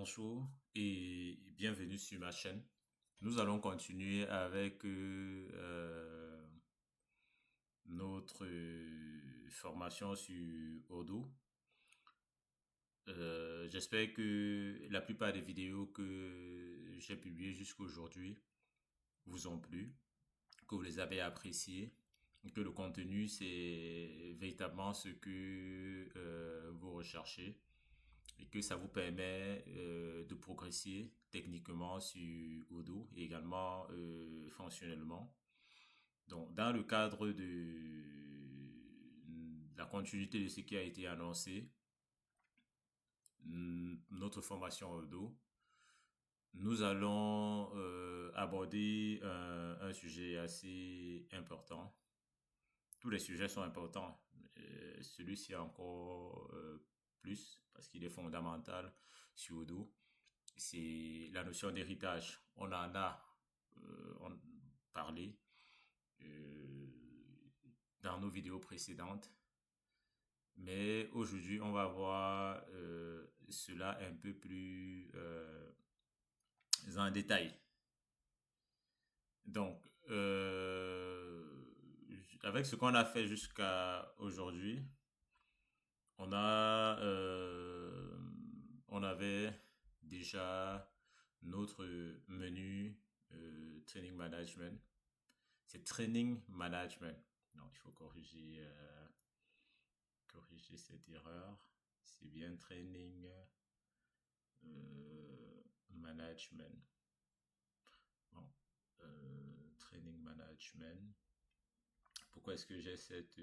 Bonjour et bienvenue sur ma chaîne. Nous allons continuer avec notre formation sur Odoo. J'espère que la plupart des vidéos que j'ai publiées jusqu'à aujourd'hui vous ont plu, que vous les avez appréciées, que le contenu c'est véritablement ce que vous recherchez et que ça vous permet de progresser techniquement sur Odoo et également fonctionnellement. Donc, dans le cadre de la continuité de ce qui a été annoncé, notre formation Odoo, nous allons aborder un sujet assez important. Tous les sujets sont importants. Celui-ci encore plus parce qu'il est fondamental sur Odoo. C'est la notion d'héritage. On en a parlé dans nos vidéos précédentes. Mais aujourd'hui, on va voir cela un peu plus en détail. Donc, avec ce qu'on a fait jusqu'à aujourd'hui, on avait déjà notre menu Training Management. C'est Training Management. Non, il faut corriger cette erreur. C'est bien Training Management. Bon, Training Management. Pourquoi est-ce que j'ai cette...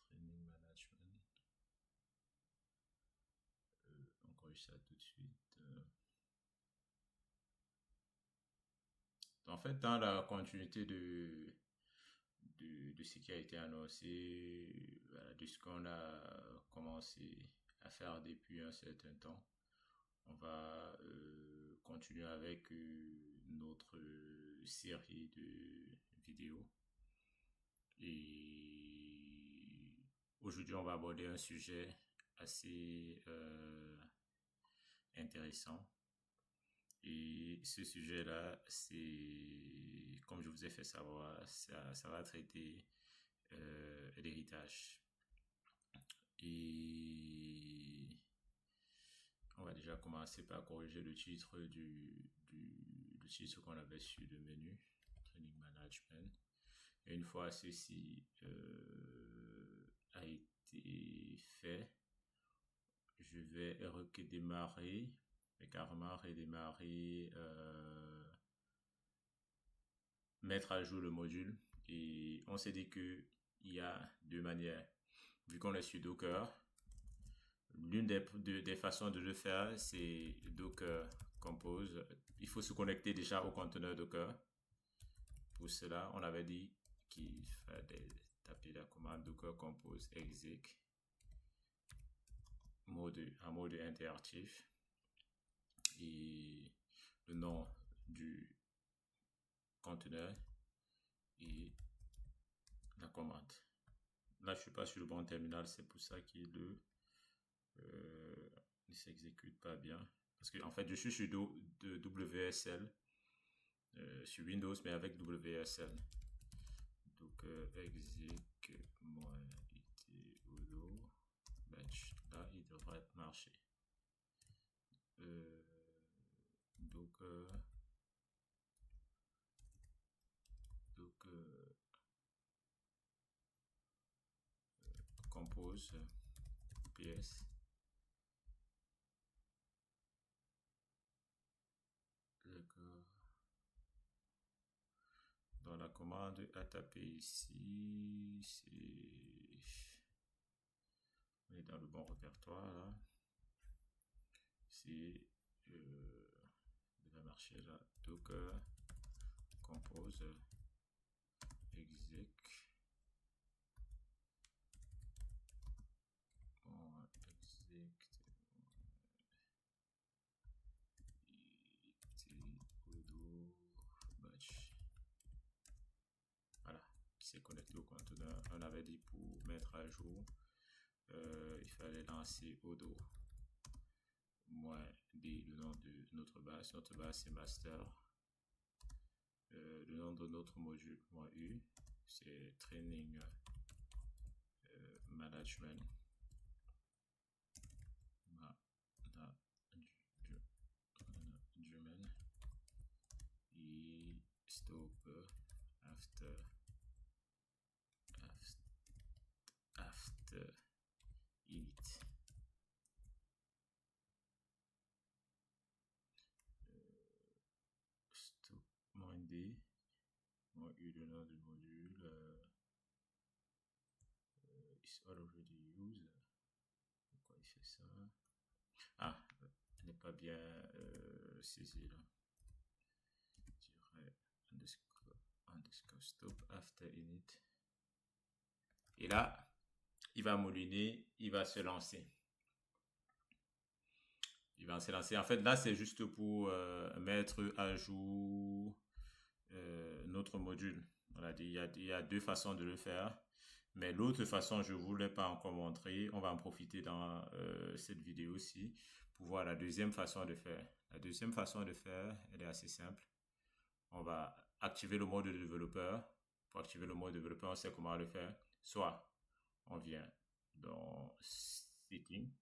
Training Management. On corrige ça tout de suite. En fait, dans la continuité de ce qui a été annoncé, de ce qu'on a commencé à faire depuis un certain temps, on va continuer avec notre série de vidéos. Et aujourd'hui, on va aborder un sujet assez intéressant. Et ce sujet-là, c'est, comme je vous ai fait savoir, ça va traiter l'héritage. Et on va déjà commencer par corriger le titre le titre qu'on avait sur le menu, Training Management. Et une fois ceci a été fait, je vais redémarrer, carrément redémarrer, mettre à jour le module. Et on s'est dit qu'il y a deux manières. Vu qu'on est sur Docker, l'une des façons de le faire, c'est Docker Compose. Il faut se connecter déjà au conteneur Docker. Pour cela, on avait dit qu'il fallait taper la commande Docker Compose exec en mode interactif et le nom du conteneur et la commande. Là, je suis pas sur le bon terminal, c'est pour ça qu'il ne s'exécute pas bien. Parce que en fait, je suis sur WSL sur Windows, mais avec WSL. Donc, exec Odoo batch. Là, il devrait marcher. Docker compose ps. D'accord. Dans la commande à taper ici, on est dans le bon répertoire là. C'est il va marcher là. Docker compose exec Odoo batch. Voilà, qui s'est connecté au conteneur. On avait dit pour mettre à jour, il fallait lancer Odoo. moins D, le nom de notre base. Notre base, c'est master. Le nom de notre module, moins U, c'est training management. Et stop after init. Stop moins D, moins U, le nom du module. Is already used. Pourquoi il fait ça? Ah, il n'est pas bien saisi là. Je dirais underscore stop after init. Et là, il va mouliner, il va se lancer. Il va se lancer. En fait, là, c'est juste pour mettre à jour notre module. Voilà, il y a deux façons de le faire. Mais l'autre façon, je ne vous l'ai pas encore montré. On va en profiter dans cette vidéo aussi pour voir la deuxième façon de faire. La deuxième façon de faire, elle est assez simple. On va activer le mode développeur. Pour activer le mode développeur, on sait comment le faire. Soit on vient dans Settings.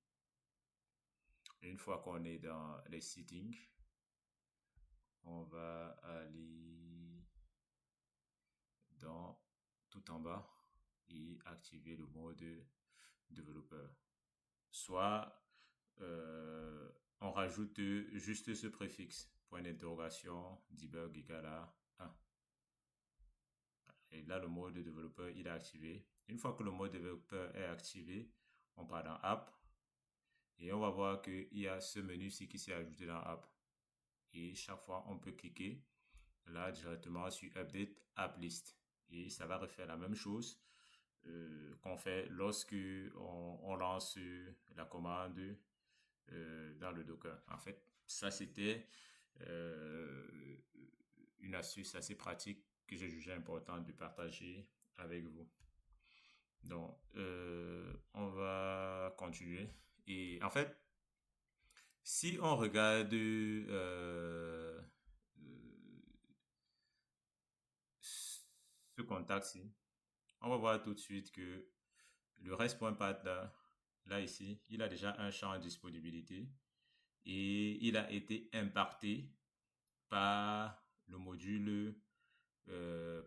Et une fois qu'on est dans les Settings, on va aller dans tout en bas et activer le mode développeur. Soit on rajoute juste ce préfixe, point d'interrogation, debug égale à 1. Et là, le mode développeur, il est activé. Une fois que le mode développeur est activé, on part dans App et on va voir qu'il y a ce menu-ci qui s'est ajouté dans App. Et chaque fois, on peut cliquer là directement sur Update App List. Et ça va refaire la même chose qu'on fait lorsque on lance la commande dans le Docker. En fait, ça c'était une astuce assez pratique que j'ai jugé important de partager avec vous. Donc, on va continuer. Et en fait, si on regarde ce contact-ci, on va voir tout de suite que le REST.path là ici, il a déjà un champ de disponibilité et il a été impacté par le module,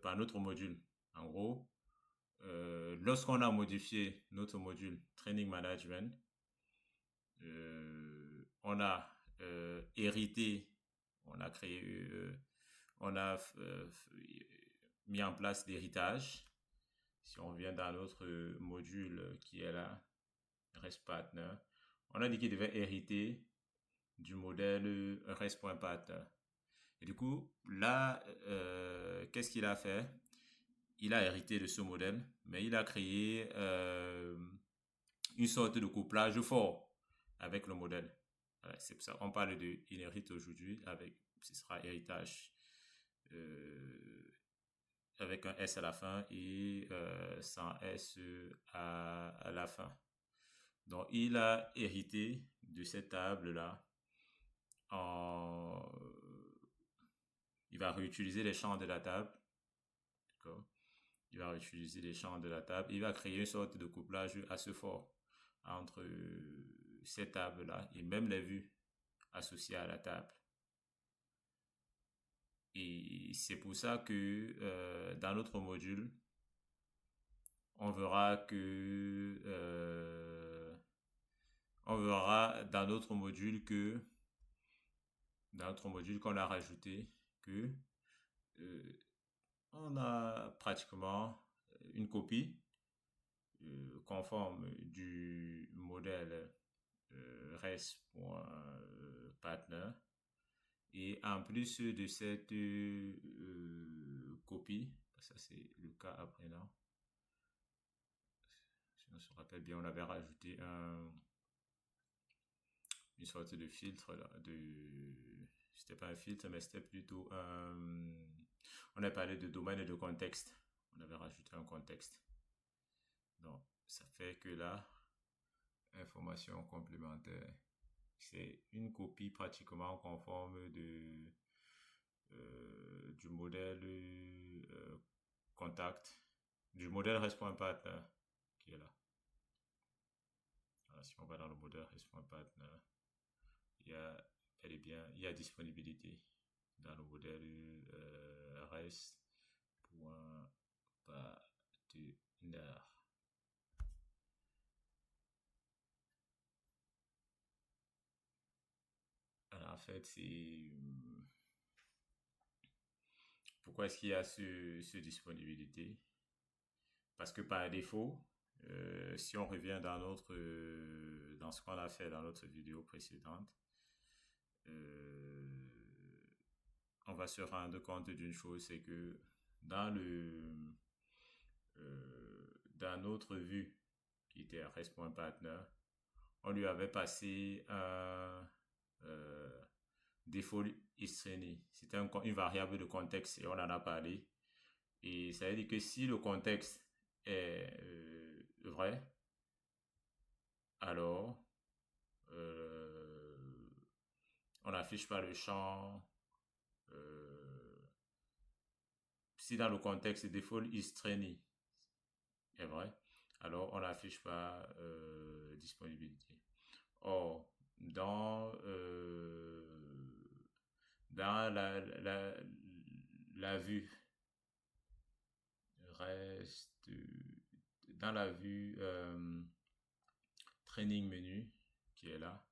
par notre module. En gros, lorsqu'on a modifié notre module Training Management, on a hérité, on a créé, on a mis en place l'héritage. Si on vient dans notre module qui est là, REST Partner, on a dit qu'il devait hériter du modèle REST.path. Et du coup, là, qu'est-ce qu'il a fait? Il a hérité de ce modèle, mais il a créé une sorte de couplage fort avec le modèle. Voilà, c'est pour ça qu'on parle de inherit aujourd'hui, ce sera héritage avec un S à la fin et sans S à la fin. Donc, il a hérité de cette table-là. Il va réutiliser les champs de la table. D'accord? Il va réutiliser les champs de la table. Il va créer une sorte de couplage assez fort entre ces tables-là et même les vues associées à la table. Et c'est pour ça que dans notre module, on verra que on verra dans notre module qu'on a rajouté que on a pratiquement une copie conforme du modèle REST.partner. Et en plus de cette copie, ça c'est le cas après, non? Si on se rappelle bien, on avait rajouté une sorte de filtre là, c'était pas un filtre, mais c'était plutôt on a parlé de domaine et de contexte. On avait rajouté un contexte. Donc, ça fait que là, information complémentaire. C'est une copie pratiquement conforme du modèle contact, du modèle REST.partner qui est là. Alors, si on va dans le modèle REST.partner, il y a bel et bien, il y a disponibilité dans le modèle REST.partner. Alors, en fait, c'est pourquoi est-ce qu'il y a ce disponibilité? Parce que par défaut, si on revient dans ce qu'on a fait dans notre vidéo précédente, euh, on va se rendre compte d'une chose, c'est que dans dans notre vue qui était REST.partner, on lui avait passé un default isTraining. C'était une variable de contexte et on en a parlé. Et ça veut dire que si le contexte est vrai, alors on n'affiche pas le champ. Si dans le contexte default isTraining est vrai, alors on n'affiche pas disponibilité. Or, dans la vue reste dans la vue training menu qui est là,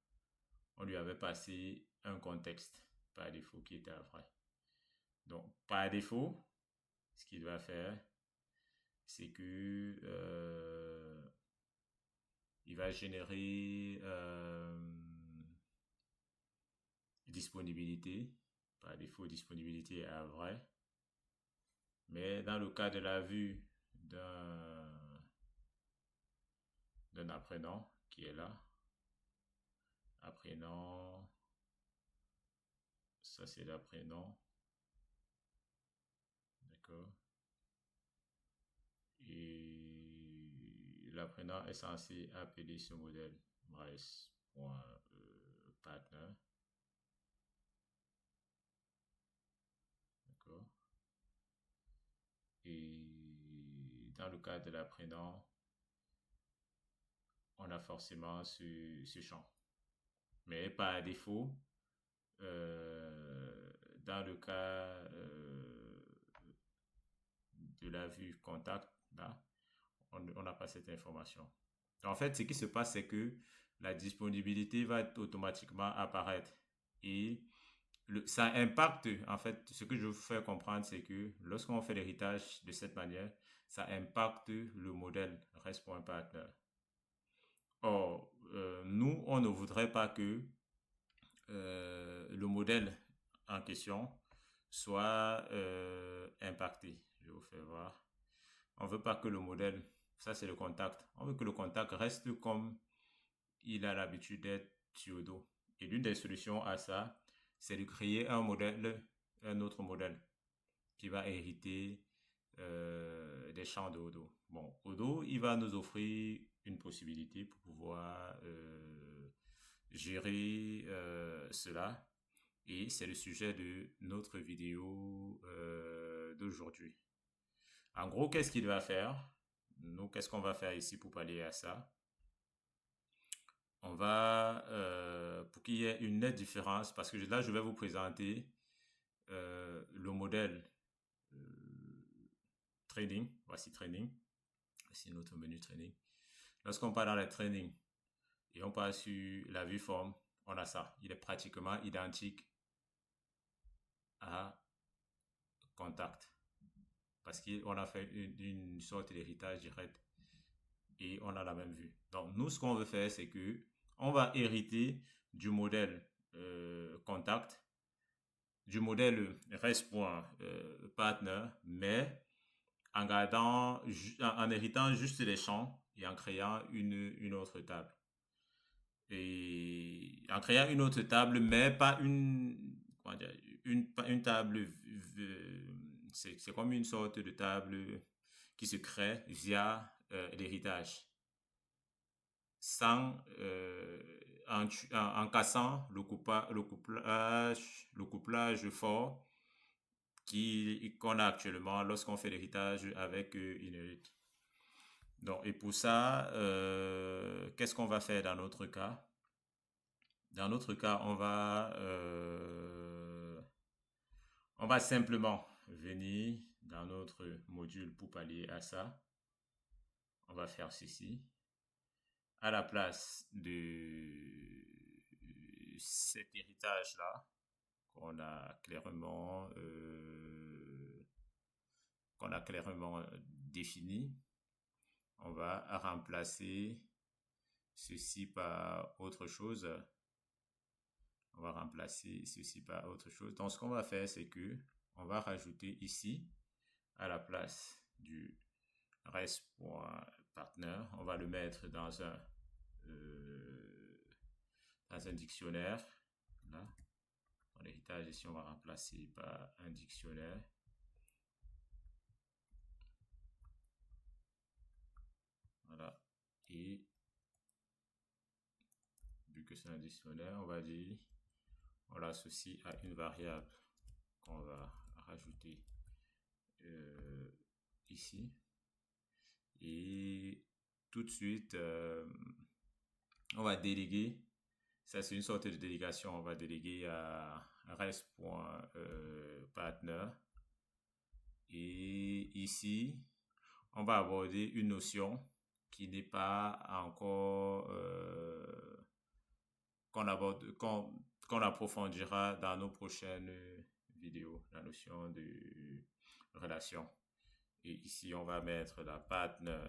on lui avait passé un contexte par défaut qui était vrai. Donc, par défaut, ce qu'il va faire, c'est que il va générer disponibilité. Par défaut, disponibilité est vrai. Mais dans le cas de la vue d'un apprenant qui est là, apprenant, ça c'est l'apprenant, d'accord, et l'apprenant est censé appeler ce modèle REST.partner, d'accord, et dans le cas de l'apprenant, on a forcément ce champ. Mais par défaut, dans le cas de la vue contact, là, on n'a pas cette information. En fait, ce qui se passe, c'est que la disponibilité va automatiquement apparaître. Et ça impacte, en fait, ce que je veux faire comprendre, c'est que lorsqu'on fait l'héritage de cette manière, ça impacte le modèle REST.partner. Or, nous, on ne voudrait pas que le modèle en question soit impacté. Je vais vous faire voir. On ne veut pas que le modèle, ça c'est le contact, on veut que le contact reste comme il a l'habitude d'être sur le dos. Et l'une des solutions à ça, c'est de créer un autre modèle qui va hériter des champs de Odoo. Bon, Odoo, il va nous offrir une possibilité pour pouvoir gérer cela. Et c'est le sujet de notre vidéo d'aujourd'hui. En gros, qu'est-ce qu'il va faire? Nous, qu'est-ce qu'on va faire ici pour pallier à ça? On va, pour qu'il y ait une nette différence, parce que là, je vais vous présenter le modèle training. Voici training. Voici notre menu training. Lorsqu'on part dans le training et on part sur la vue forme, on a ça. Il est pratiquement identique à contact. Parce qu'on a fait une sorte d'héritage direct et on a la même vue. Donc, nous, ce qu'on veut faire, c'est que on va hériter du modèle contact, du modèle REST.partner, mais en héritant juste les champs et en créant une autre table. Et en créant une autre table, mais pas une table, c'est comme une sorte de table qui se crée via l'héritage, sans en cassant le couplage fort qu'on a actuellement lorsqu'on fait l'héritage avec Inuit. Donc, et pour ça, qu'est-ce qu'on va faire dans notre cas? Dans notre cas, on va simplement venir dans notre module pour pallier à ça. On va faire ceci. À la place de cet héritage-là, qu'on a clairement, défini, on va remplacer ceci par autre chose. On va remplacer ceci par autre chose. Donc, ce qu'on va faire, c'est que on va rajouter ici, à la place du rest.partner, on va le mettre dans un dictionnaire. Là, dans l'héritage, ici, on va remplacer par un dictionnaire. Voilà. Et vu que c'est un dictionnaire, on va dire, on l'associe à une variable qu'on va rajouter ici. Et tout de suite, on va déléguer. Ça, c'est une sorte de délégation. On va déléguer à rest.partner. Et ici, on va aborder une notion qui n'est pas encore qu'on approfondira dans nos prochaines vidéos, la notion de relation. Et ici, on va mettre la partner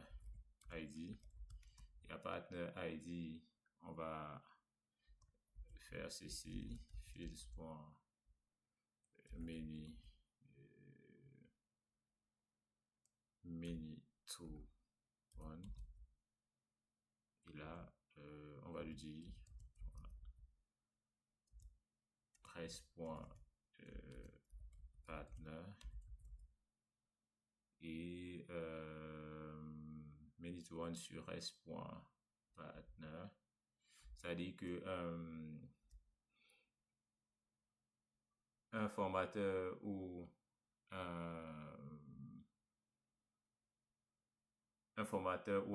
ID. Et la partner ID, on va faire ceci, fields.many to one. Et là, on va lui dire rest.partner et many to one sur rest.partner. Ça dit que un formateur ou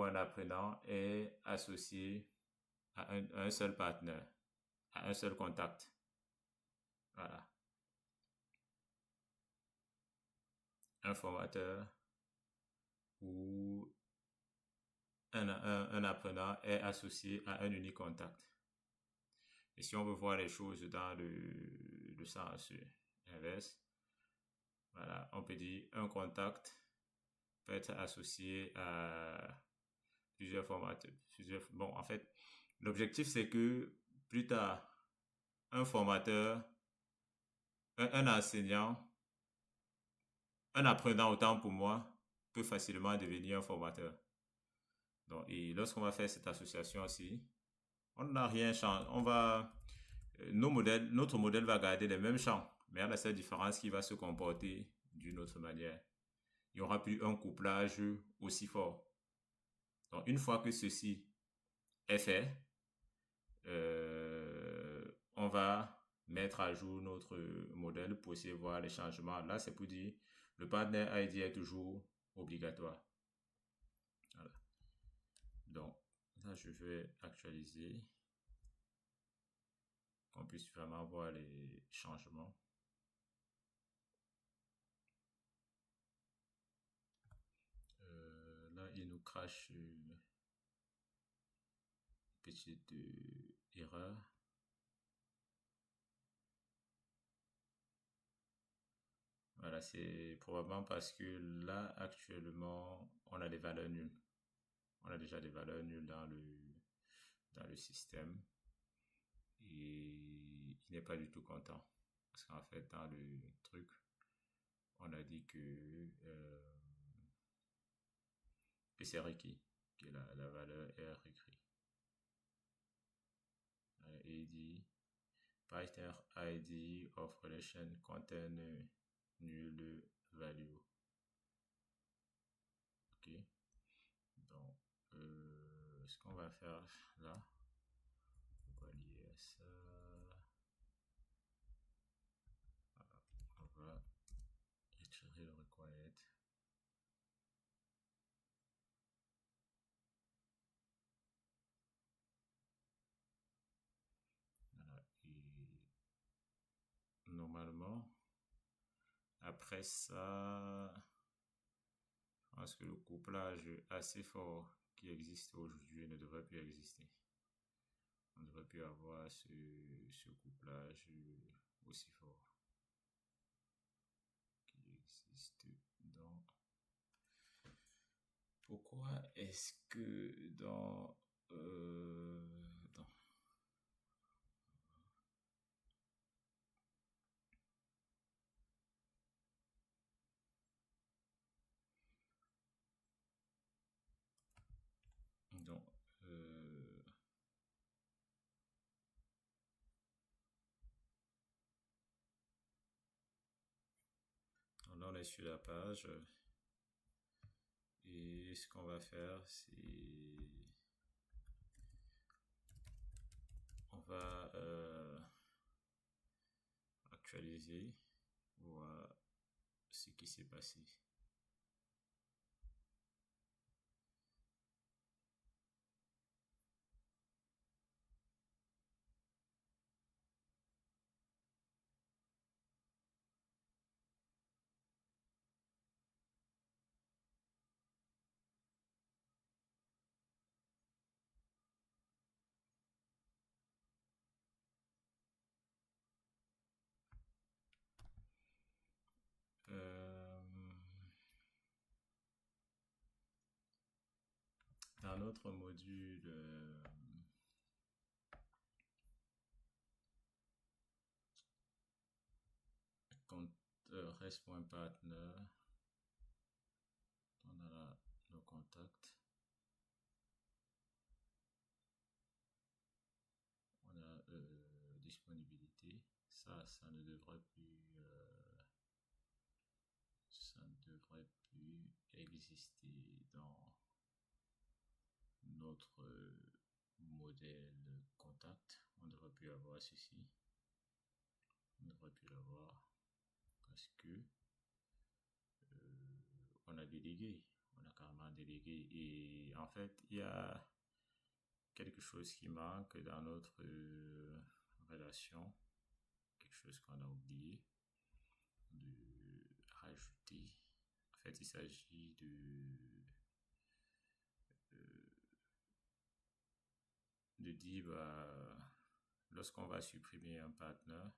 un apprenant est associé à un seul partenaire, à un seul contact. Voilà. Un formateur ou un apprenant est associé à un unique contact. Et si on veut voir les choses dans le sens inverse, voilà, on peut dire un contact peut être associé à plusieurs formateurs. Bon, en fait, l'objectif c'est que plus tard, un formateur, un enseignant, un apprenant autant pour moi, peut facilement devenir un formateur. Donc, et lorsqu'on va faire cette association-ci, on n'a rien changé. Notre modèle va garder les mêmes champs, mais à la seule différence qu'il va se comporter d'une autre manière. Il n'y aura plus un couplage aussi fort. Donc, une fois que ceci est fait, on va mettre à jour notre modèle pour essayer de voir les changements. Là, c'est pour dire le partner ID est toujours obligatoire. Voilà. Donc, là, je vais actualiser, qu'on puisse vraiment voir les changements. Là, il nous crache une petite erreur. Voilà, c'est probablement parce que là, actuellement, on a des valeurs nulles. On a déjà des valeurs nulles dans le système. Et il n'est pas du tout content. Parce qu'en fait, dans le truc, on a dit que c'est requis, que la valeur est requise. Et il dit Python ID of relation contain null value. Ok. Donc, ce qu'on va faire là, on va après ça, je pense que le couplage assez fort qui existe aujourd'hui ne devrait plus exister. On ne devrait plus avoir ce couplage aussi fort qui existe dans... Pourquoi est-ce que dans... Donc, là, on est sur la page et ce qu'on va faire, c'est on va actualiser, voir ce qui s'est passé. Dans notre module rest.partner, on a nos contacts, on a disponibilité. Ça ne devrait plus exister dans notre modèle contact. On ne devrait plus avoir ceci. On ne devrait plus l'avoir parce que on a délégué. On a carrément délégué. Et en fait, il y a quelque chose qui manque dans notre relation. Quelque chose qu'on a oublié de rajouter. En fait, il s'agit de dire, lorsqu'on va supprimer un partenaire,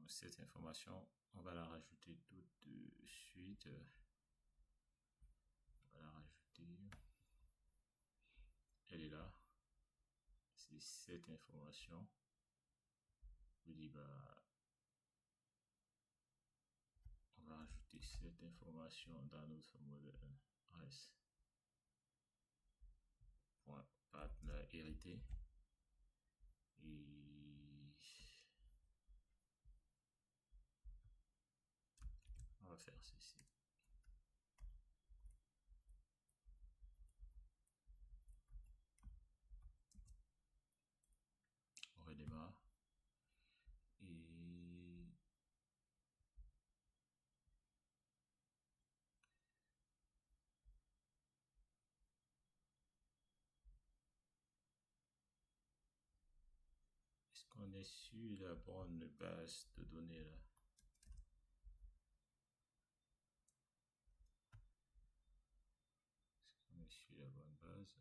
cette information, on va la rajouter tout de suite. On va la rajouter. Elle est là. C'est cette information. Je dis, on va rajouter cette information dans notre modèle REST. Partenaire hérité. Et on va faire ceci. On redémarre. Et est-ce qu'on est sur la bonne base de données là? Est-ce qu'on est sur la bonne base?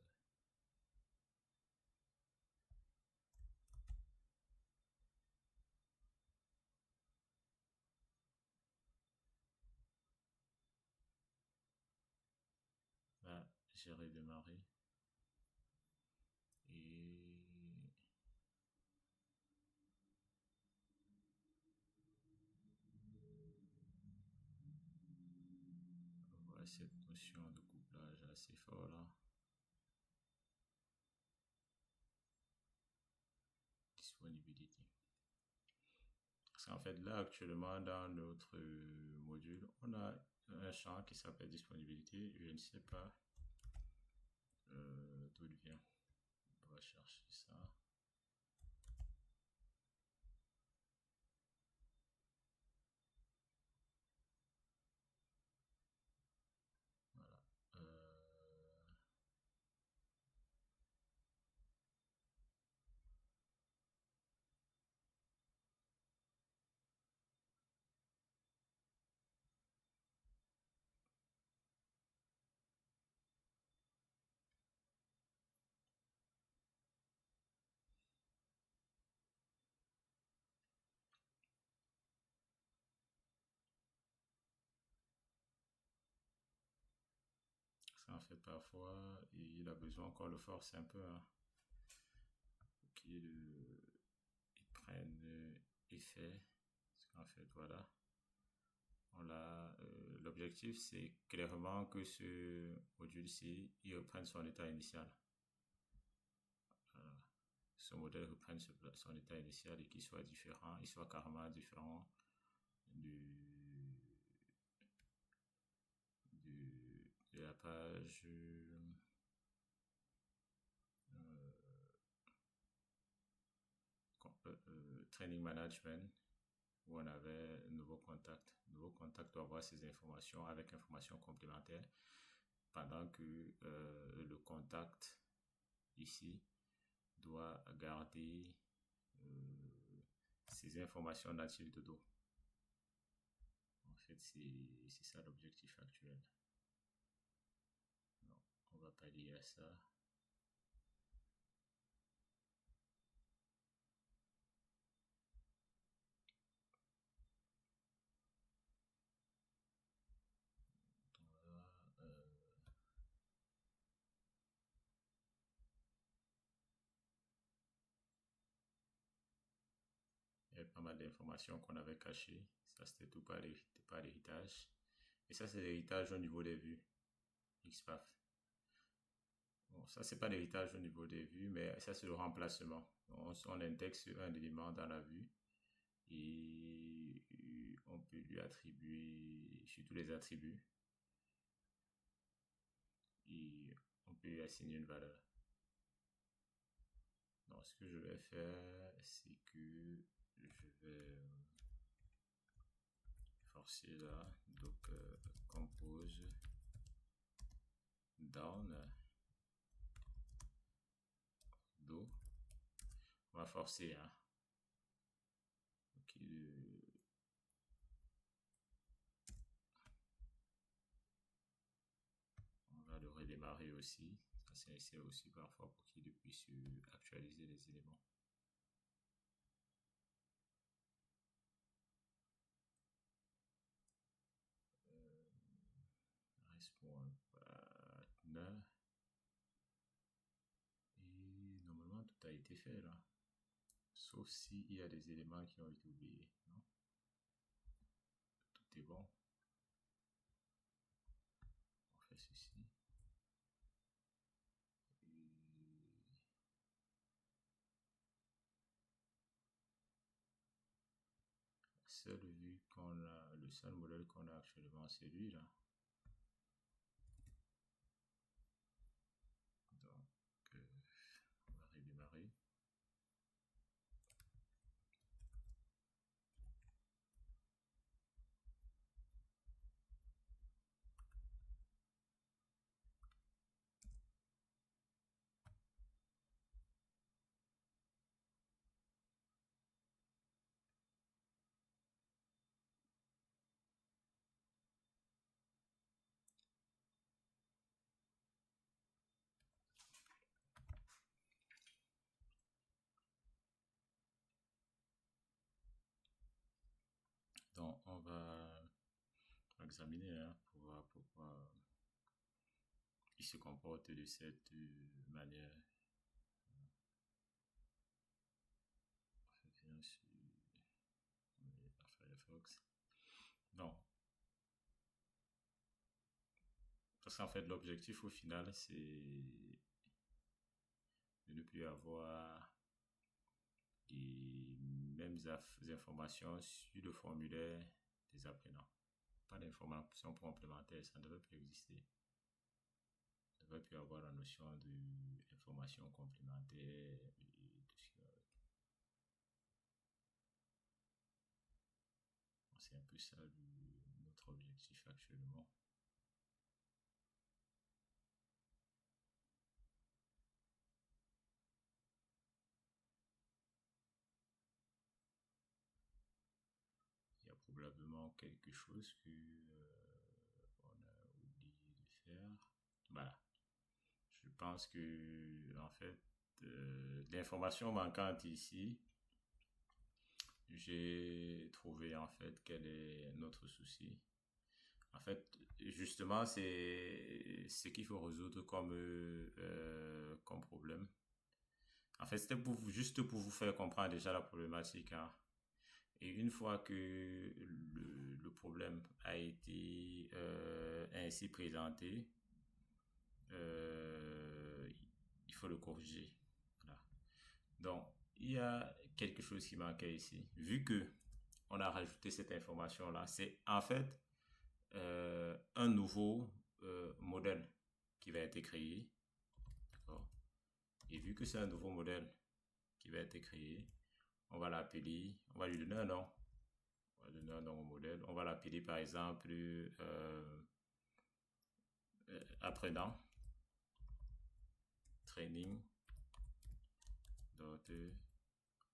Là, j'ai redémarré. Et on voit cette notion de couplage assez fort là. Disponibilité. Parce qu'en fait, là, actuellement, dans notre module, on a un champ qui s'appelle disponibilité. Je ne sais pas d'où il vient. On va chercher ça. Voilà. fait, parfois, il a besoin qu'on le force un peu, hein, pour il prenne effet. Parce qu'en fait, voilà. L'objectif, c'est clairement que ce module-ci, il reprenne son état initial. Voilà. Ce modèle reprenne son état initial et qu'il soit différent, il soit carrément différent de la page Training Management où on avait nouveau contact. Nouveau contact doit avoir ces informations avec informations complémentaires pendant que le contact ici doit garder ces informations natives de dos. En fait, c'est ça l'objectif actuel. Non, on va pallier à ça. Il y avait pas mal d'informations qu'on avait cachées. Ça, c'était tout par l'héritage. Et ça, c'est l'héritage au niveau des vues. XPath. Bon, ça, c'est pas l'héritage au niveau des vues, mais ça, c'est le remplacement. On intègre un élément dans la vue et on peut lui attribuer sur tous les attributs et on peut lui assigner une valeur. Donc, ce que je vais faire, c'est que je vais forcer là, donc compose down do. On va forcer, hein. Ok, on va le redémarrer aussi. Ça, c'est aussi parfois pour qu'il puisse actualiser les éléments. Response partner. Et normalement, tout a été fait là. Sauf s'il y a des éléments qui ont été oubliés. Non? Tout est bon. On fait ceci. Le seul modèle qu'on a actuellement, c'est lui là. Donc, on va redémarrer. Donc, on va examiner hein, pour voir pourquoi il se comporte de cette manière. On revient sur Firefox. Non. Parce qu'en fait, l'objectif au final, c'est de ne plus avoir les mêmes informations sur le formulaire des apprenants. Pas d'informations complémentaires, ça ne devrait plus exister. Il ne devrait plus avoir la notion d'informations complémentaires et tout ce qui va avec. C'est un peu ça notre objectif actuellement. Il y a probablement quelque chose que on a oublié de faire. Voilà. Je pense que en fait l'information manquante ici, j'ai trouvé en fait quel est notre souci. En fait, justement, c'est ce qu'il faut résoudre comme problème. En fait, c'était juste pour vous faire comprendre déjà la problématique, hein. Et une fois que le problème a été ainsi présenté, euh, il faut le corriger. Voilà. Donc, il y a quelque chose qui manquait ici. Vu que on a rajouté cette information-là, c'est en fait un nouveau modèle qui va être créé. D'accord. Et vu que c'est un nouveau modèle qui va être créé, on va l'appeler, on va lui donner un nom. On va donner un nom au modèle. On va l'appeler par exemple apprenant, training.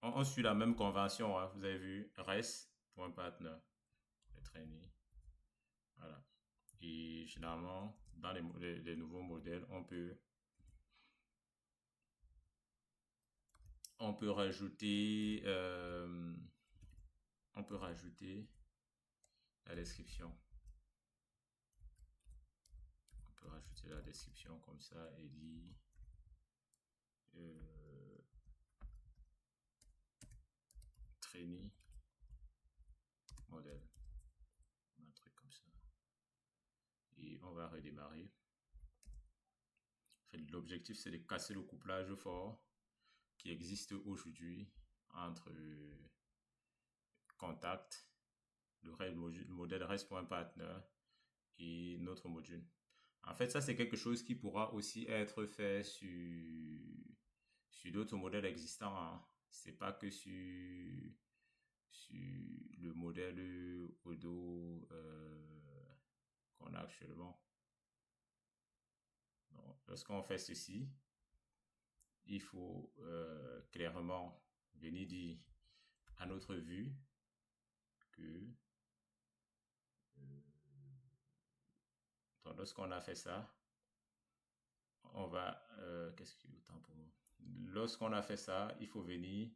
On suit la même convention, hein, vous avez vu, res.partner, le training. Voilà. Et généralement, dans les nouveaux modèles, on peut rajouter la description. On peut rajouter la description comme ça et dire training modèle. Un truc comme ça. Et on va redémarrer. L'objectif, c'est de casser le couplage fort qui existe aujourd'hui entre contact, le modèle REST.partner et notre module. En fait, ça, c'est quelque chose qui pourra aussi être fait sur d'autres modèles existants, hein. C'est pas que sur le modèle Odoo qu'on a actuellement. Donc, lorsqu'on fait ceci, il faut clairement venir dire à notre vue que donc lorsqu'on a fait ça, on va qu'est-ce qu'il y a autant pour moi? Lorsqu'on a fait ça, il faut venir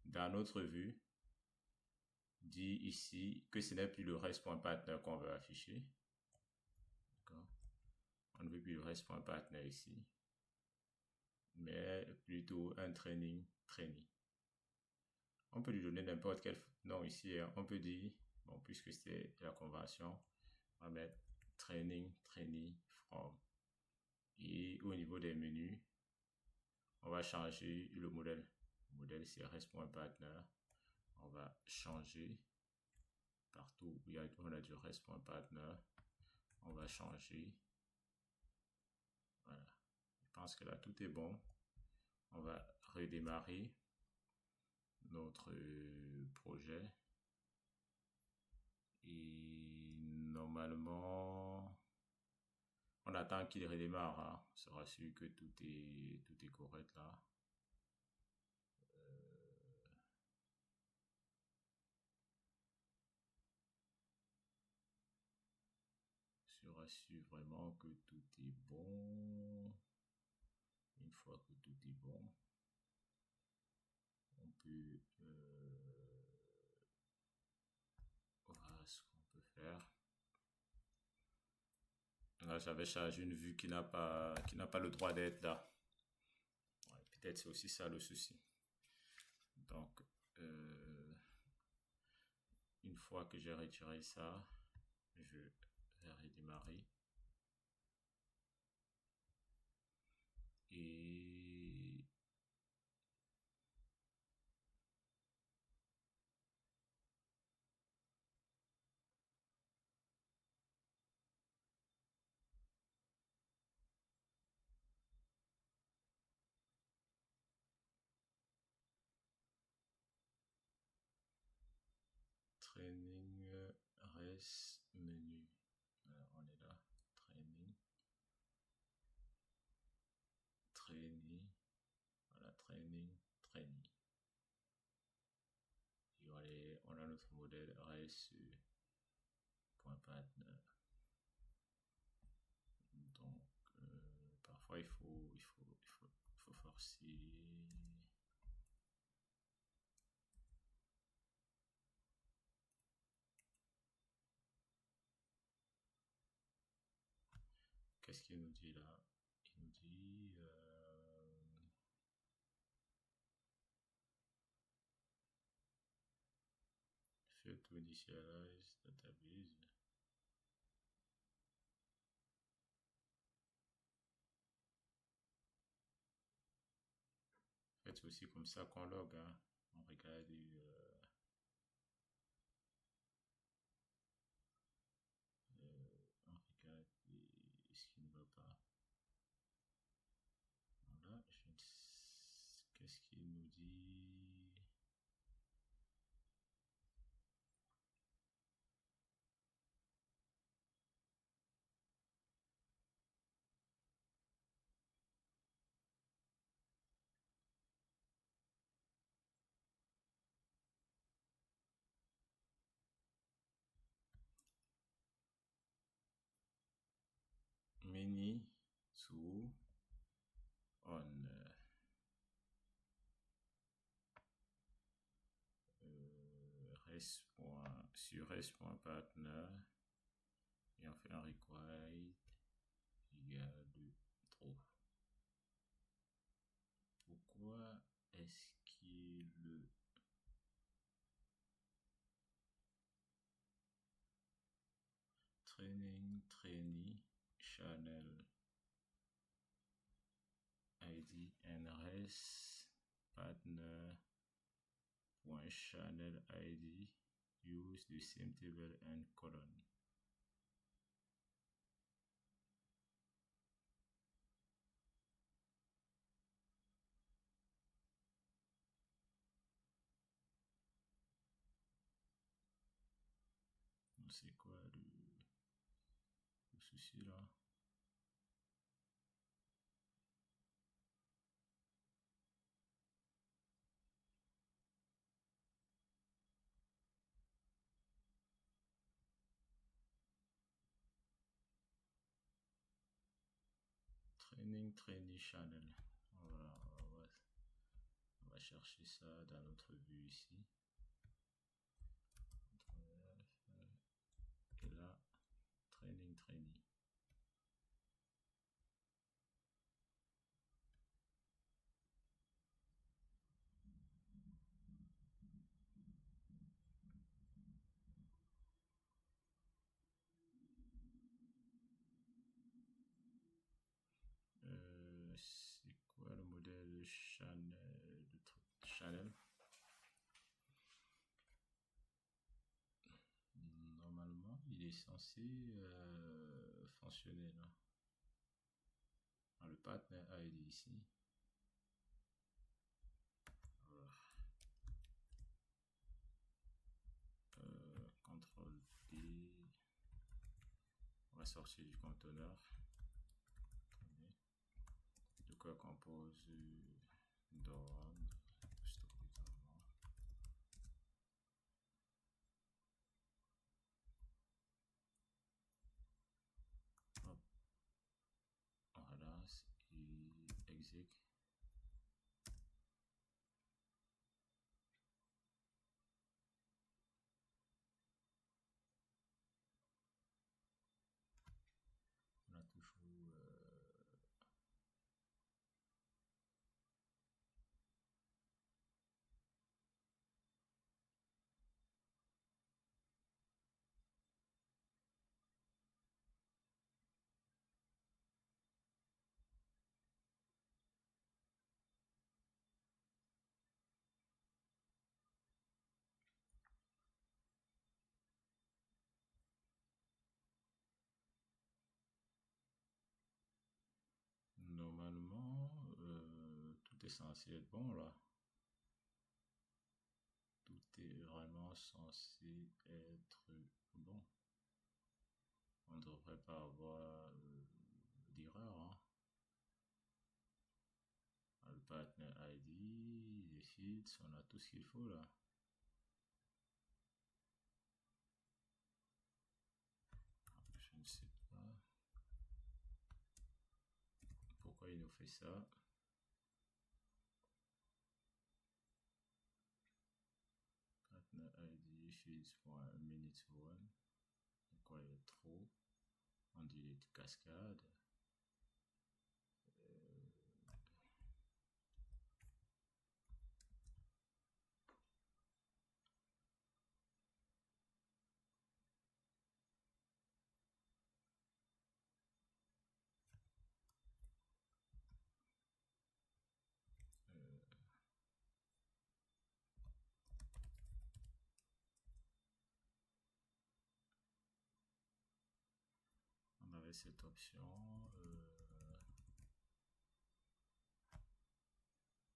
dans notre vue dire ici que ce n'est plus le rest.partner qu'on veut afficher. D'accord? On ne veut plus le rest.partner ici, mais plutôt un training. On peut lui donner n'importe quel nom ici. On peut dire, bon, puisque c'est la convention, on va mettre training from. Et au niveau des menus, on va changer le modèle. Le modèle c'est rest.partner. On va changer partout où on a du rest.partner. On va changer. Voilà. Je pense que là tout est bon. On va redémarrer notre projet. Et normalement, on attend qu'il redémarre, hein. On sera sûr que tout est correct là. Sera sûr vraiment que tout est bon. Une fois que tout est bon, on peut voilà ce qu'on peut faire. Là, j'avais chargé une vue qui n'a pas le droit d'être là. Ouais, peut-être c'est aussi ça le souci. Donc, une fois que j'ai retiré ça, je vais redémarrer. Et training, res, menu. Alors, on est là. Voilà, training. Et on a notre modèle res.partner. Donc, parfois il faut forcer. qu'est-ce qu'il nous dit là? Il nous dit fail to initialize database. En fait, c'est aussi comme ça qu'on log, hein. On regarde on regarde ce qui ne va pas. Voilà, qu'est-ce qu'il nous dit? Mini sous on sur res.partner et on fait un require égale de true. Pourquoi est-ce qu'il le trainee channel ID and res partner channel ID use the same table and column. C'est quoi le souci là? Trainee channel. Voilà, on va chercher ça dans notre vue ici. Et là, trainee. C'est quoi le modèle channel? Normalement, il est censé fonctionner là. Le partner ID ici. Voilà. CTRL D. On va sortir du conteneur. De quoi compose Doron. Voilà, et exec. On a toujours normalement tout est censé être bon là. Tout est vraiment censé être bon. On ne devrait pas avoir d'erreur. Hein. Le partner ID, les feeds, on a tout ce qu'il faut là. Je ne sais pas pourquoi il nous fait ça. Partner ID feeds.minutes1. Quoi il y a trop. On dit cascade. cette option.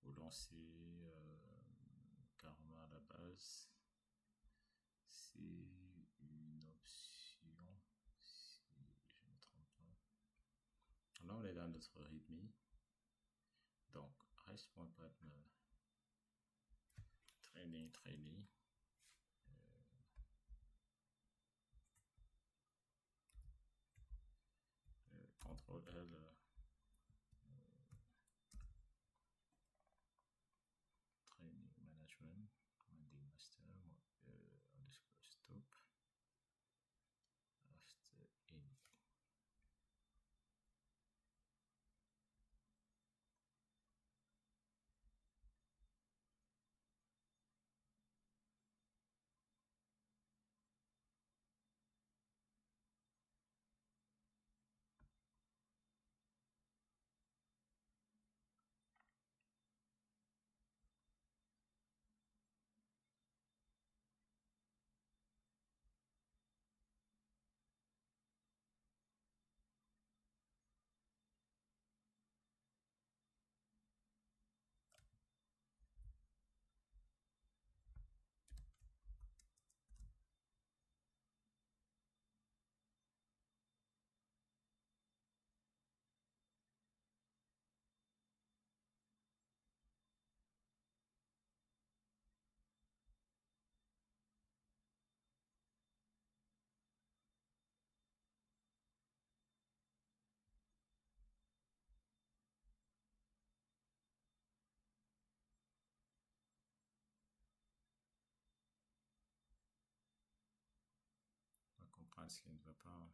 Vous lancez Karma à la base. C'est une option. Si je ne me trompe pas. Là, on est dans notre README. Donc, rest.partner. Training. Contrôle L. Training management. Minding master. Underscore stop. After in. On va comprendre ce qui ne va pas.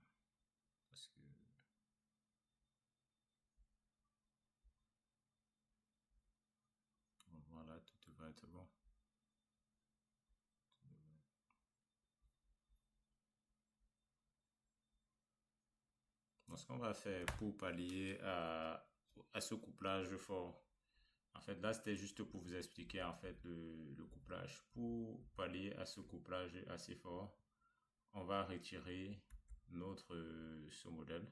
Parce que voilà, tout devrait être bon. Donc, ce qu'on va faire pour pallier à ce couplage fort, en fait, là, c'était juste pour vous expliquer en fait le couplage. Pour pallier à ce couplage assez fort, on va retirer notre ce modèle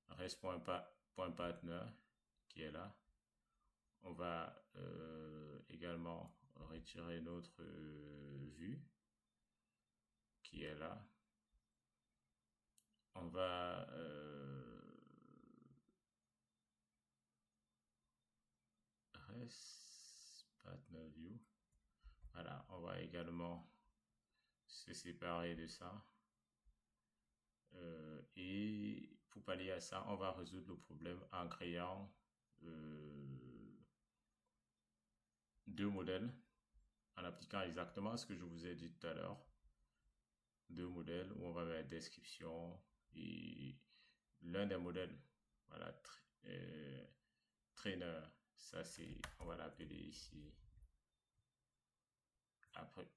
rest.partner qui est là. On va également retirer notre vue qui est là. On va rest partner view. Voilà, on va également se séparer de ça. Et pour pallier à ça, on va résoudre le problème en créant deux modèles, en appliquant exactement ce que je vous ai dit tout à l'heure. Deux modèles où on va mettre description et l'un des modèles, voilà, trainer, ça c'est, on va l'appeler ici. Après,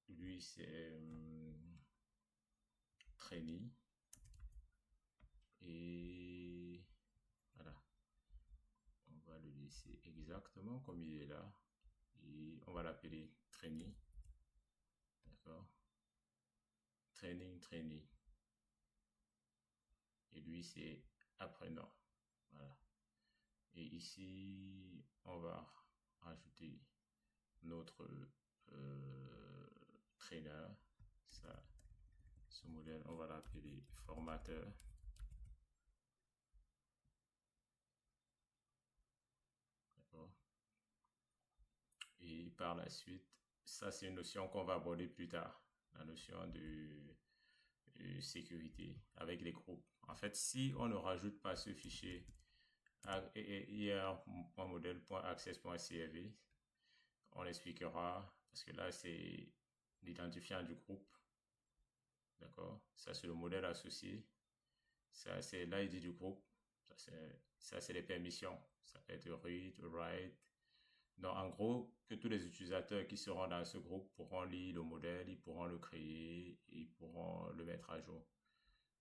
lui c'est trainee et voilà, on va le laisser exactement comme il est là et on va l'appeler trainee, d'accord, trainee et lui c'est apprenant, voilà. Et ici on va rajouter notre trainer, ça, ce modèle on va l'appeler formateur. Et par la suite, ça c'est une notion qu'on va aborder plus tard, la notion de sécurité avec les groupes. En fait, si on ne rajoute pas ce fichier ir.modèle.access.crv, on expliquera, parce que là c'est l'identifiant du groupe, d'accord, ça c'est le modèle associé, ça c'est l'ID du groupe, ça c'est les permissions, ça peut être read, write. Donc, en gros, que tous les utilisateurs qui seront dans ce groupe pourront lire le modèle, ils pourront le créer, ils pourront le mettre à jour.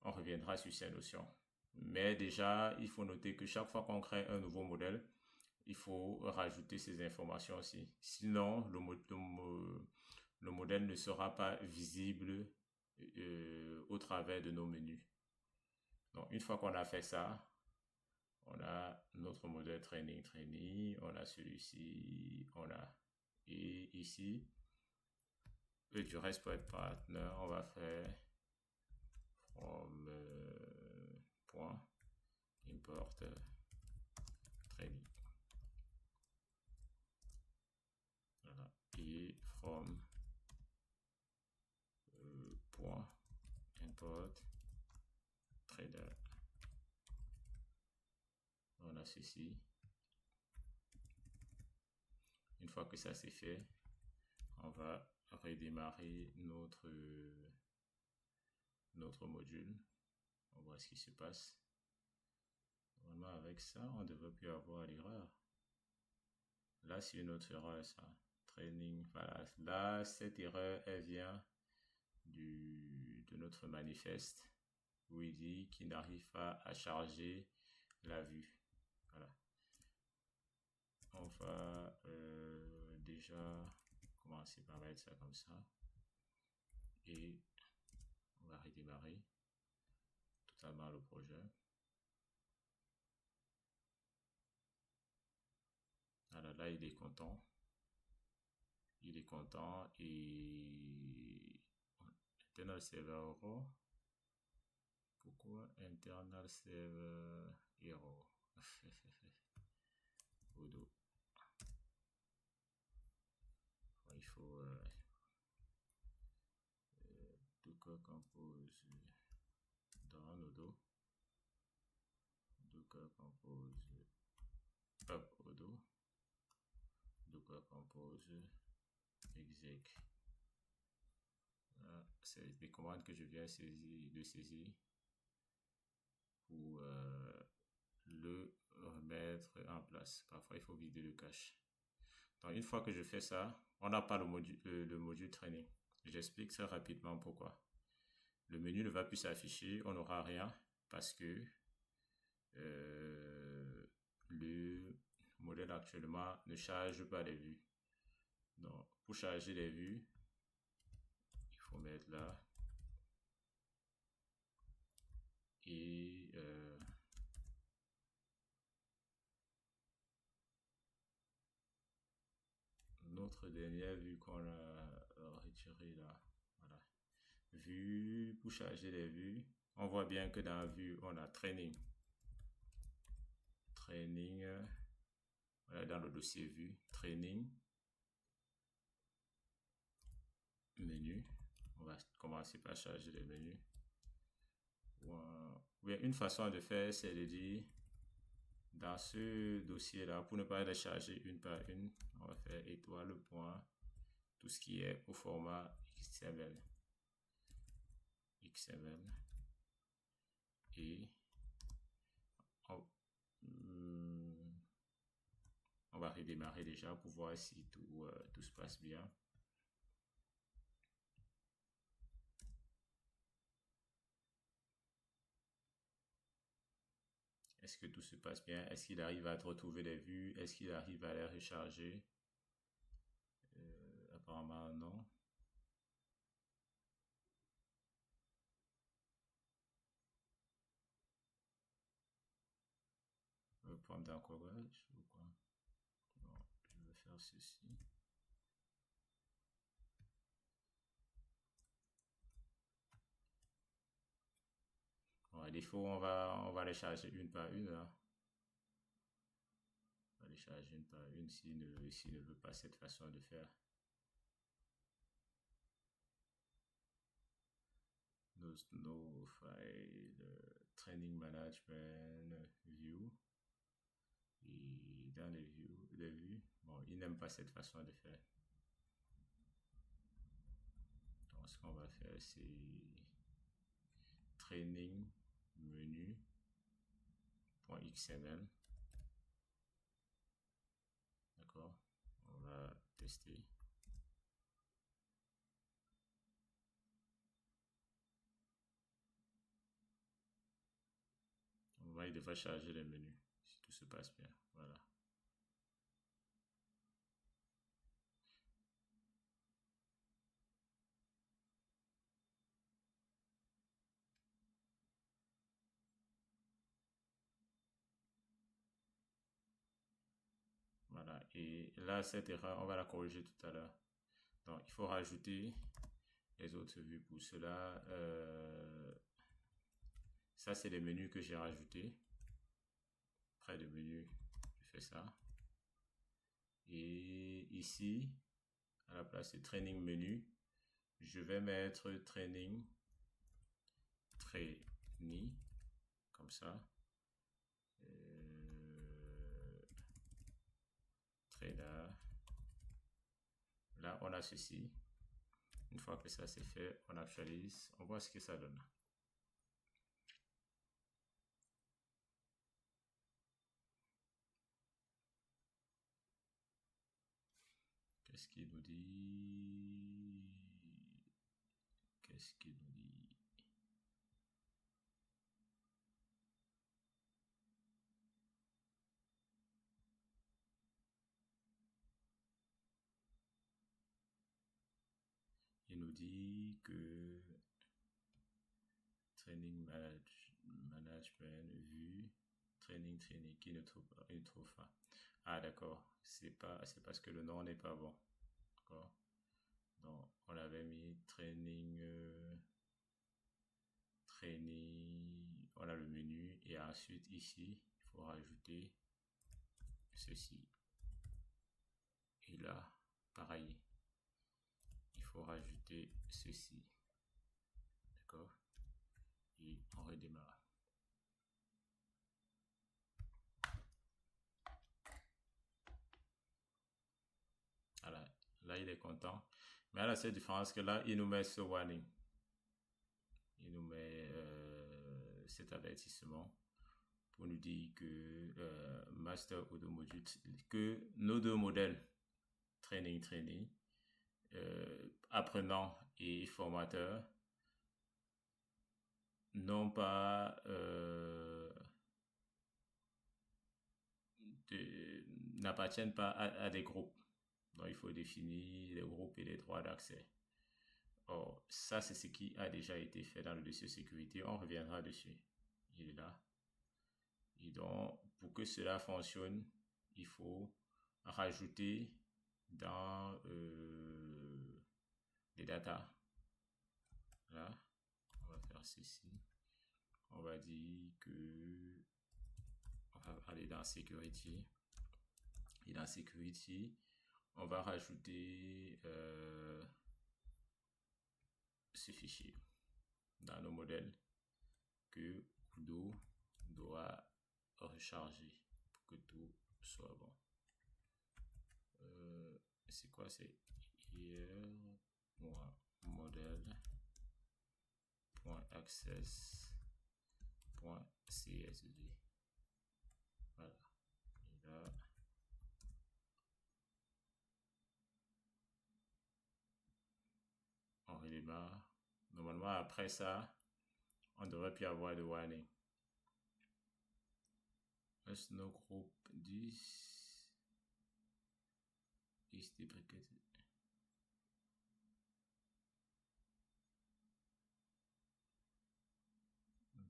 On reviendra sur ces notions. Mais déjà, il faut noter que chaque fois qu'on crée un nouveau modèle, il faut rajouter ces informations aussi. Sinon, le modèle ne sera pas visible au travers de nos menus. Donc, une fois qu'on a fait ça, on a notre modèle training, on a celui-ci, on a, et ici, et du reste pour être partner, on va faire from point import training. Voilà. Et from point import trader. On a ceci. Une fois que ça c'est fait, on va redémarrer notre module. On voit ce qui se passe. Normalement, avec ça, on ne devrait plus avoir l'erreur. Là, c'est une autre erreur, ça. Training, voilà. Là, cette erreur, elle vient de notre manifeste où il dit qu'il n'arrive pas à charger la vue. Voilà. On va déjà commencer par mettre ça comme ça. Et on va redémarrer totalement le projet. Alors là, il est content. Il est content et internal server error. Pourquoi internal server error? Odo. Il faut Docker compose dans Odo. Docker compose up Odo. Docker compose exec. C'est des commandes que je viens de saisir pour le remettre en place. Parfois, il faut vider le cache. Donc, une fois que je fais ça, on n'a pas le module training. J'explique très rapidement pourquoi. Le menu ne va plus s'afficher, on n'aura rien parce que le modèle actuellement ne charge pas les vues. Donc, pour charger les vues, il faut mettre là et notre dernière vue qu'on a retirée là, voilà. Vue, pour charger les vues, on voit bien que dans la vue, on a training, voilà, dans le dossier vue, training, menu. On va commencer par charger les menus. Oui, une façon de faire, c'est de dire dans ce dossier là, pour ne pas les charger une par une, on va faire étoile point tout ce qui est au format XML et on va redémarrer déjà pour voir si tout se passe bien. Est-ce que tout se passe bien? Est-ce qu'il arrive à retrouver les vues? Est-ce qu'il arrive à les recharger? Apparemment non. Point d'encourage ou quoi? Non, je vais faire ceci. Bon, à défaut, on va les charger une par une. Là. On va les charger une par une s'il ne veut pas cette façon de faire. No file training management view. Et dans les vues, bon, il n'aime pas cette façon de faire. Donc, ce qu'on va faire, c'est training menu .xml. D'accord, on va tester. Il devrait charger les menus si tout se passe bien. Voilà. Et là, cette erreur, on va la corriger tout à l'heure. Donc, il faut rajouter les autres vues pour cela. Ça, c'est les menus que j'ai rajoutés. Près de menu, je fais ça. Et ici, à la place de training menu, je vais mettre training, comme ça. Trainer. Là, on a ceci. Une fois que ça c'est fait, on actualise. On voit ce que ça donne. Qu'est-ce qu'il nous dit? Qu'est-ce qu'il nous dit? Il nous dit que training management vue training qui ne trouve pas. Ah d'accord, c'est parce que le nom n'est pas bon. D'accord. Donc on avait mis training on a le menu et ensuite ici il faut rajouter ceci. Et là pareil, il faut rajouter ceci. D'accord. Et on redémarre. Voilà, là il est content. Mais à la seule différence que là, il nous met ce warning. Il nous met cet avertissement pour nous dire que master ou deux modules, que nos deux modèles training, apprenant et formateur n'ont pas n'appartiennent pas à des groupes. Donc il faut définir les groupes et les droits d'accès. Or, ça c'est ce qui a déjà été fait dans le dossier sécurité. On reviendra dessus. Il est là. Et donc, pour que cela fonctionne, il faut rajouter dans les data. Là, on va faire ceci. On va dire que on va aller dans security. Et dans security, on va rajouter ce fichier dans nos modèles que Kudo doit recharger pour que tout soit bon. C'est quoi? C'est here.model.access.csv. Voilà. Et là, on redémarre. Normalement, après ça, on devrait plus avoir de warning. Let's no group this is deprecated. Donc,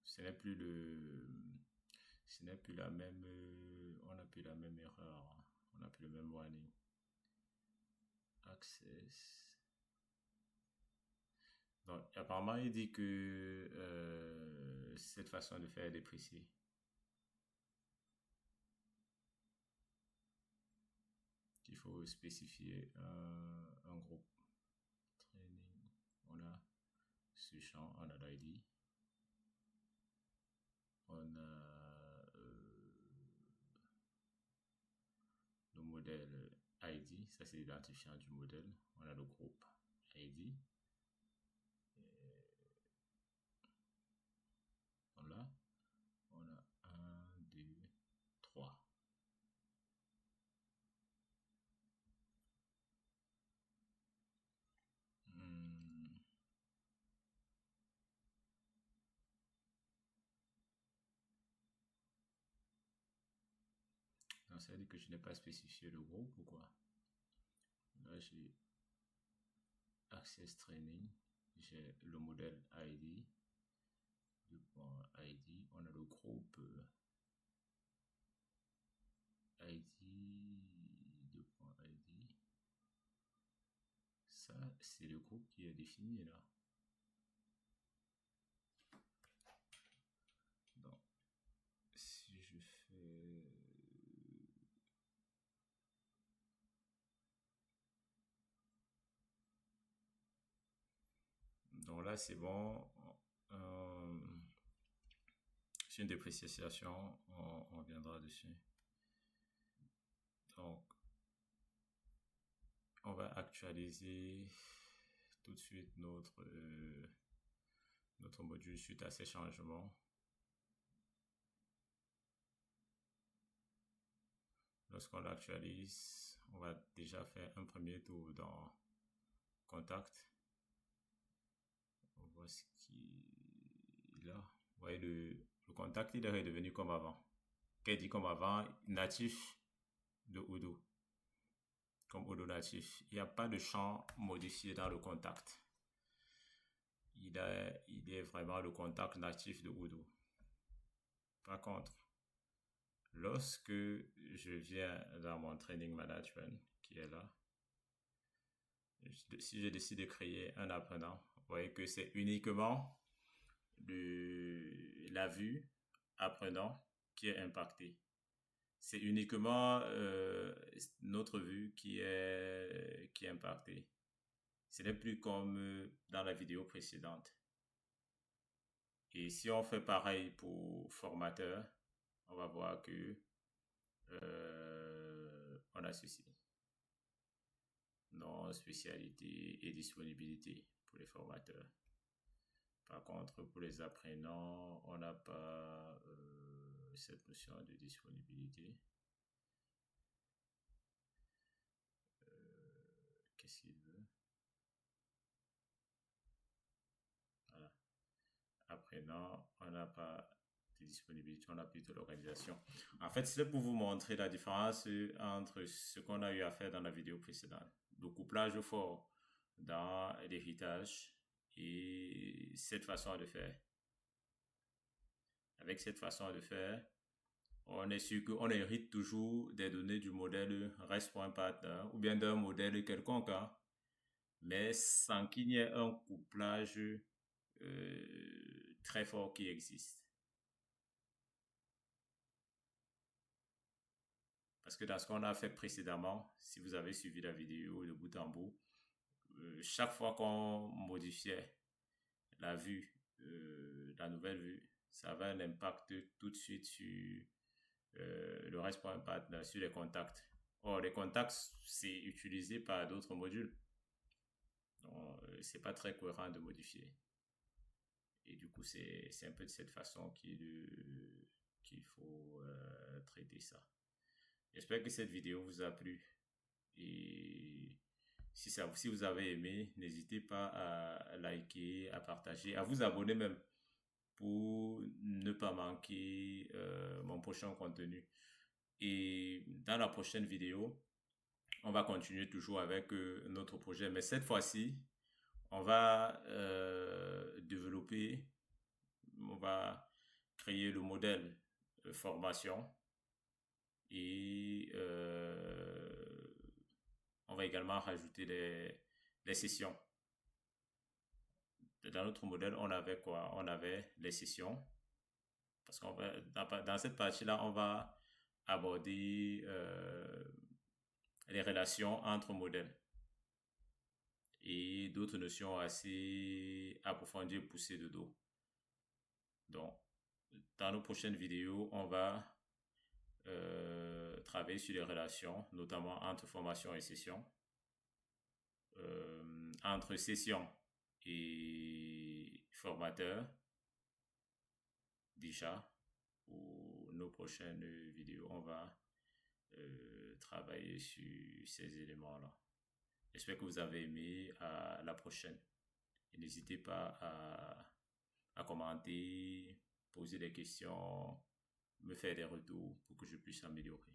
ce n'est plus la même, on n'a plus la même erreur, on n'a plus le même warning. Access. Donc, apparemment, il dit que cette façon de faire est dépréciée. Il faut spécifier un groupe. Training. On a ce champ, on a l'ID. On a le modèle ID. Ça, c'est l'identifiant du modèle. On a le groupe ID. Voilà. On a 1, 2, 3. Donc, ça veut dire que je n'ai pas spécifié le groupe ou quoi? Là, j'ai Access Training. J'ai le modèle ID. ID. On a le groupe ID. Ça, c'est le groupe qui est défini là. Donc, si je fais... Donc là, c'est bon. C'est une dépréciation, on reviendra dessus. Donc, on va actualiser tout de suite notre module suite à ces changements. Lorsqu'on l'actualise, on va déjà faire un premier tour dans Contact. On voit ce qu'il a. Vous voyez, le contact, il est redevenu comme avant. Qu'elle dit comme avant, natif de Odoo. Comme Odoo natif. Il n'y a pas de champ modifié dans le contact. Il est vraiment le contact natif de Odoo. Par contre, lorsque je viens dans mon training management, qui est là, si je décide de créer un apprenant, vous voyez que c'est uniquement la vue apprenant qui est impactée. C'est uniquement notre vue qui est impactée. Ce n'est plus comme dans la vidéo précédente. Et si on fait pareil pour formateur, on va voir que on a ceci. Non, spécialité et disponibilité pour les formateurs. Par contre, pour les apprenants, on n'a pas cette notion de disponibilité. Qu'est-ce qu'il veut? Voilà. Apprenant, on n'a pas de disponibilité, on a plutôt l'organisation. En fait, c'est pour vous montrer la différence entre ce qu'on a eu à faire dans la vidéo précédente. Le couplage fort dans l'héritage et cette façon de faire. Avec cette façon de faire, on est sûr qu'on hérite toujours des données du modèle REST.partner ou bien d'un modèle quelconque, hein, mais sans qu'il y ait un couplage très fort qui existe. Parce que dans ce qu'on a fait précédemment, si vous avez suivi la vidéo de bout en bout, chaque fois qu'on modifiait la vue, la nouvelle vue, ça avait un impact tout de suite sur le REST.partner, sur les contacts. Or, les contacts, c'est utilisé par d'autres modules. Donc, c'est pas très cohérent de modifier. Et du coup, c'est un peu de cette façon qu'il faut traiter ça. J'espère que cette vidéo vous a plu. Et si vous avez aimé, n'hésitez pas à liker, à partager, à vous abonner même pour ne pas manquer mon prochain contenu. Et dans la prochaine vidéo, on va continuer toujours avec notre projet. Mais cette fois-ci, on va développer, on va créer le modèle de formation et on va également rajouter les sessions. Dans notre modèle, on avait quoi? On avait les sessions. Parce qu'on va, dans cette partie-là, on va aborder les relations entre modèles et d'autres notions assez approfondies et poussées de dos. Donc, dans nos prochaines vidéos, on va travailler sur les relations, notamment entre formation et session, entre session et formateur. Déjà, pour nos prochaines vidéos, on va travailler sur ces éléments-là. J'espère que vous avez aimé. À la prochaine. Et n'hésitez pas à commenter, poser des questions, me faire des retours pour que je puisse améliorer.